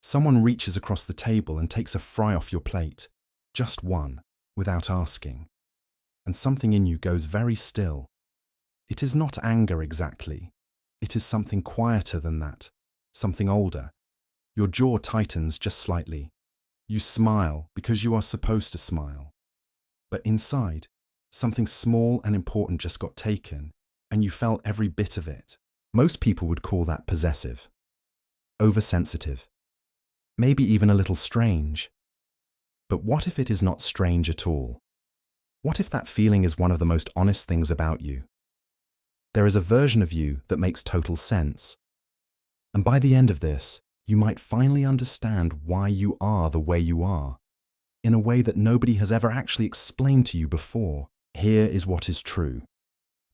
Someone reaches across the table and takes a fry off your plate, just one, without asking. And something in you goes very still. It is not anger exactly. It is something quieter than that, something older. Your jaw tightens just slightly. You smile because you are supposed to smile. But inside, something small and important just got taken, and you felt every bit of it. Most people would call that possessive, oversensitive, maybe even a little strange. But what if it is not strange at all? What if that feeling is one of the most honest things about you? There is a version of you that makes total sense. And by the end of this, you might finally understand why you are the way you are, in a way that nobody has ever actually explained to you before. Here is what is true.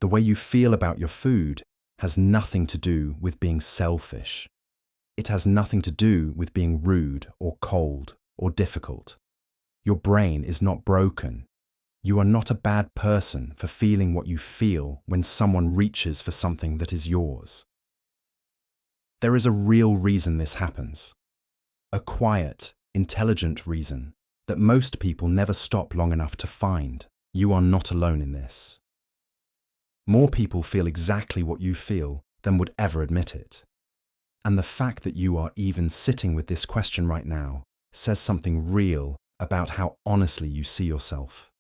The way you feel about your food has nothing to do with being selfish. It has nothing to do with being rude or cold or difficult. Your brain is not broken. You are not a bad person for feeling what you feel when someone reaches for something that is yours. There is a real reason this happens. A quiet, intelligent reason that most people never stop long enough to find. You are not alone in this. More people feel exactly what you feel than would ever admit it. And the fact that you are even sitting with this question right now says something real about how honestly you see yourself.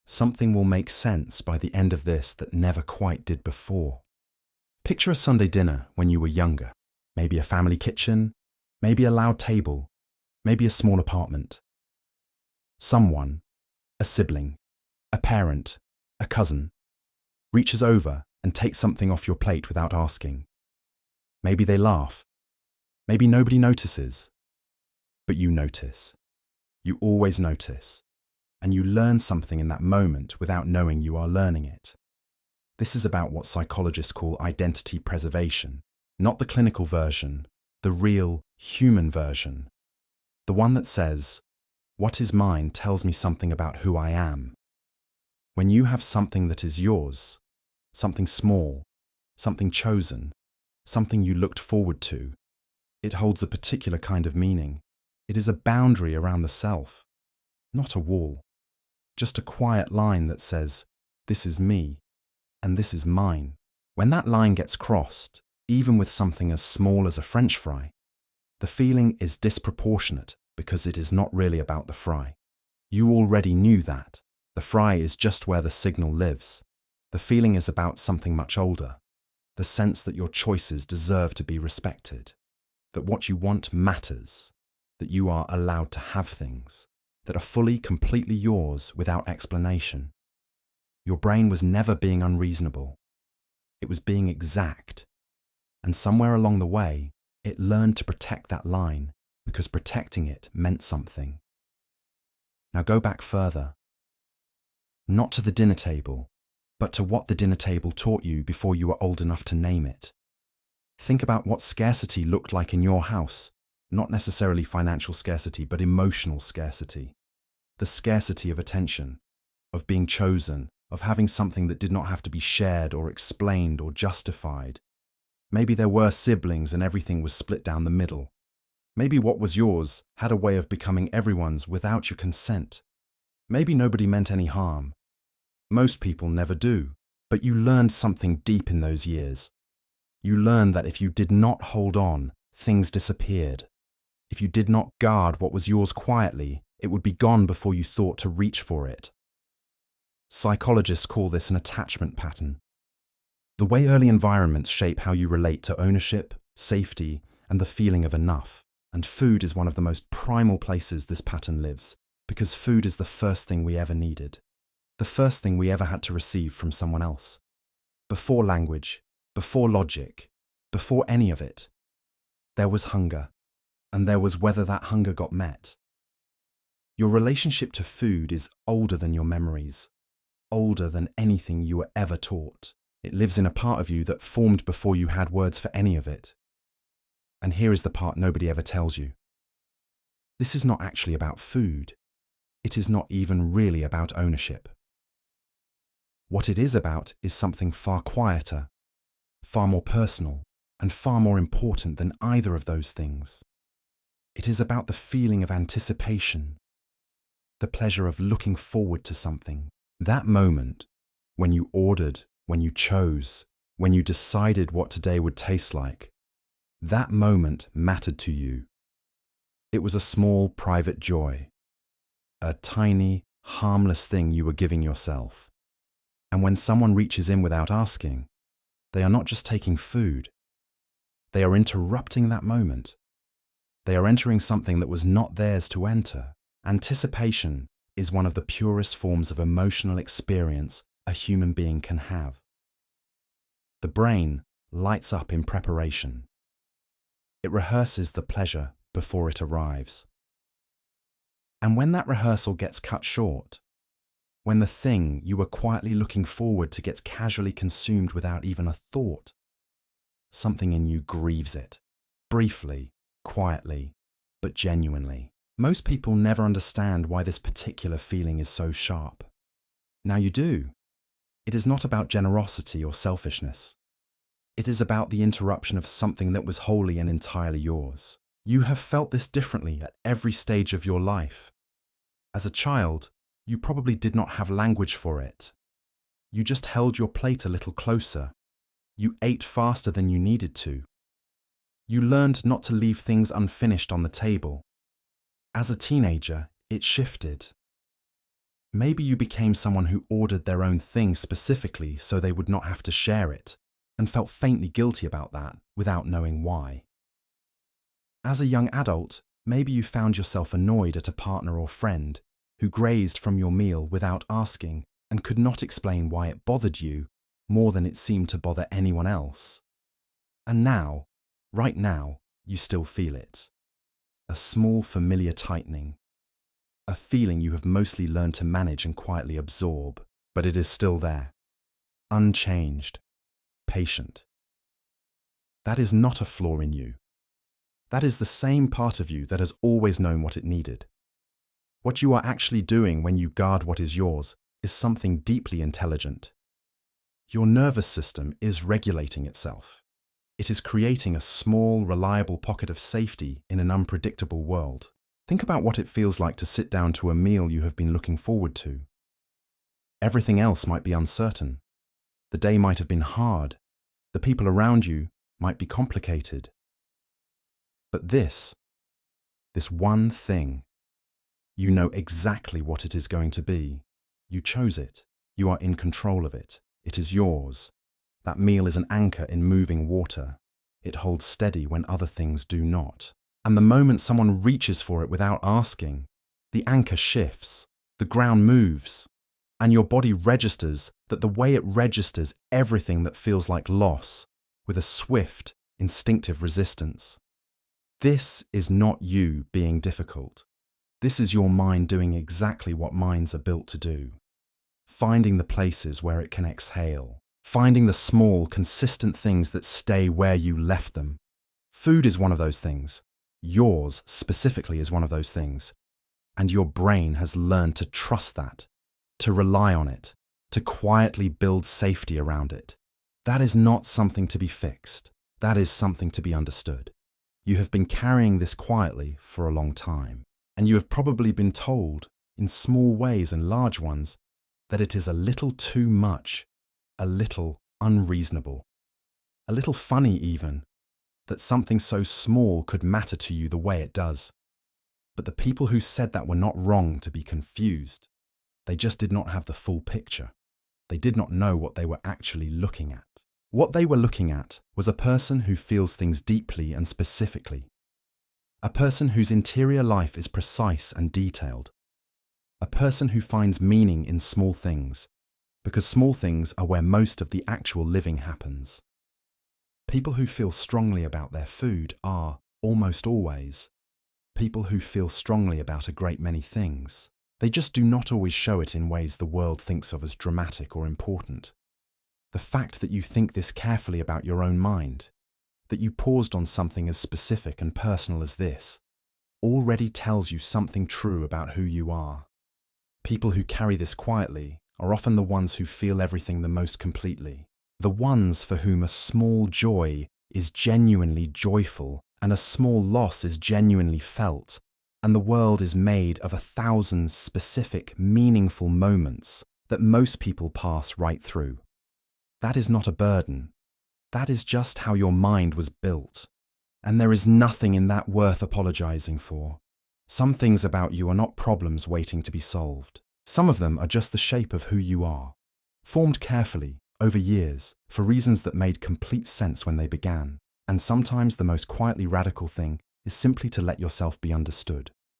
Something will make sense by the end of this that never quite did before. Picture a Sunday dinner when you were younger. Maybe a family kitchen, maybe a loud table, maybe a small apartment. Someone, a sibling, a parent, a cousin, reaches over and takes something off your plate without asking. Maybe they laugh. Maybe nobody notices. But you notice. You always notice. And you learn something in that moment without knowing you are learning it. This is about what psychologists call identity preservation, not the clinical version, the real human version. The one that says, what is mine tells me something about who I am. When you have something that is yours, something small, something chosen, something you looked forward to, it holds a particular kind of meaning. It is a boundary around the self, not a wall. Just a quiet line that says, this is me, and this is mine. When that line gets crossed, even with something as small as a French fry, the feeling is disproportionate because it is not really about the fry. You already knew that. The fry is just where the signal lives. The feeling is about something much older, the sense that your choices deserve to be respected, that what you want matters, that you are allowed to have things that are fully, completely yours without explanation. Your brain was never being unreasonable. It was being exact. And somewhere along the way, it learned to protect that line because protecting it meant something. Now go back further. Not to the dinner table, but to what the dinner table taught you before you were old enough to name it. Think about what scarcity looked like in your house. Not necessarily financial scarcity, but emotional scarcity. The scarcity of attention, of being chosen, of having something that did not have to be shared or explained or justified. Maybe there were siblings and everything was split down the middle. Maybe what was yours had a way of becoming everyone's without your consent. Maybe nobody meant any harm. Most people never do. But you learned something deep in those years. You learned that if you did not hold on, things disappeared. If you did not guard what was yours quietly, it would be gone before you thought to reach for it. Psychologists call this an attachment pattern. The way early environments shape how you relate to ownership, safety, and the feeling of enough. And food is one of the most primal places this pattern lives, because food is the first thing we ever needed. The first thing we ever had to receive from someone else. Before language, before logic, before any of it, there was hunger. And there was whether that hunger got met. Your relationship to food is older than your memories, older than anything you were ever taught. It lives in a part of you that formed before you had words for any of it. And here is the part nobody ever tells you. This is not actually about food. It is not even really about ownership. What it is about is something far quieter, far more personal, and far more important than either of those things. It is about the feeling of anticipation, the pleasure of looking forward to something. That moment, when you ordered, when you chose, when you decided what today would taste like, that moment mattered to you. It was a small, private joy, a tiny, harmless thing you were giving yourself. And when someone reaches in without asking, they are not just taking food. They are interrupting that moment. They are entering something that was not theirs to enter. Anticipation is one of the purest forms of emotional experience a human being can have. The brain lights up in preparation. It rehearses the pleasure before it arrives. And when that rehearsal gets cut short, when the thing you were quietly looking forward to gets casually consumed without even a thought, something in you grieves it, briefly, quietly, but genuinely. Most people never understand why this particular feeling is so sharp. Now you do. It is not about generosity or selfishness. It is about the interruption of something that was wholly and entirely yours. You have felt this differently at every stage of your life. As a child, you probably did not have language for it. You just held your plate a little closer. You ate faster than you needed to. You learned not to leave things unfinished on the table. As a teenager, it shifted. Maybe you became someone who ordered their own thing specifically so they would not have to share it, and felt faintly guilty about that without knowing why. As a young adult, maybe you found yourself annoyed at a partner or friend who grazed from your meal without asking and could not explain why it bothered you more than it seemed to bother anyone else. And now, right now, you still feel it. A small familiar tightening. A feeling you have mostly learned to manage and quietly absorb, but it is still there. Unchanged. Patient. That is not a flaw in you. That is the same part of you that has always known what it needed. What you are actually doing when you guard what is yours is something deeply intelligent. Your nervous system is regulating itself. It is creating a small, reliable pocket of safety in an unpredictable world. Think about what it feels like to sit down to a meal you have been looking forward to. Everything else might be uncertain. The day might have been hard. The people around you might be complicated. But this one thing, you know exactly what it is going to be. You chose it. You are in control of it. It is yours. That meal is an anchor in moving water. It holds steady when other things do not. And the moment someone reaches for it without asking, the anchor shifts, the ground moves, and your body registers that the way it registers everything that feels like loss with a swift, instinctive resistance. This is not you being difficult. This is your mind doing exactly what minds are built to do. Finding the places where it can exhale. Finding the small, consistent things that stay where you left them. Food is one of those things. Yours specifically is one of those things. And your brain has learned to trust that, to rely on it, to quietly build safety around it. That is not something to be fixed. That is something to be understood. You have been carrying this quietly for a long time, and you have probably been told, in small ways and large ones, that it is a little too much, a little unreasonable, a little funny even, that something so small could matter to you the way it does. But the people who said that were not wrong to be confused. They just did not have the full picture. They did not know what they were actually looking at. What they were looking at was a person who feels things deeply and specifically. A person whose interior life is precise and detailed. A person who finds meaning in small things, because small things are where most of the actual living happens. People who feel strongly about their food are, almost always, people who feel strongly about a great many things. They just do not always show it in ways the world thinks of as dramatic or important. The fact that you think this carefully about your own mind, that you paused on something as specific and personal as this, already tells you something true about who you are. People who carry this quietly are often the ones who feel everything the most completely. The ones for whom a small joy is genuinely joyful and a small loss is genuinely felt, and the world is made of 1,000 specific, meaningful moments that most people pass right through. That is not a burden. That is just how your mind was built. And there is nothing in that worth apologizing for. Some things about you are not problems waiting to be solved. Some of them are just the shape of who you are, formed carefully, over years, for reasons that made complete sense when they began. And sometimes the most quietly radical thing is simply to let yourself be understood.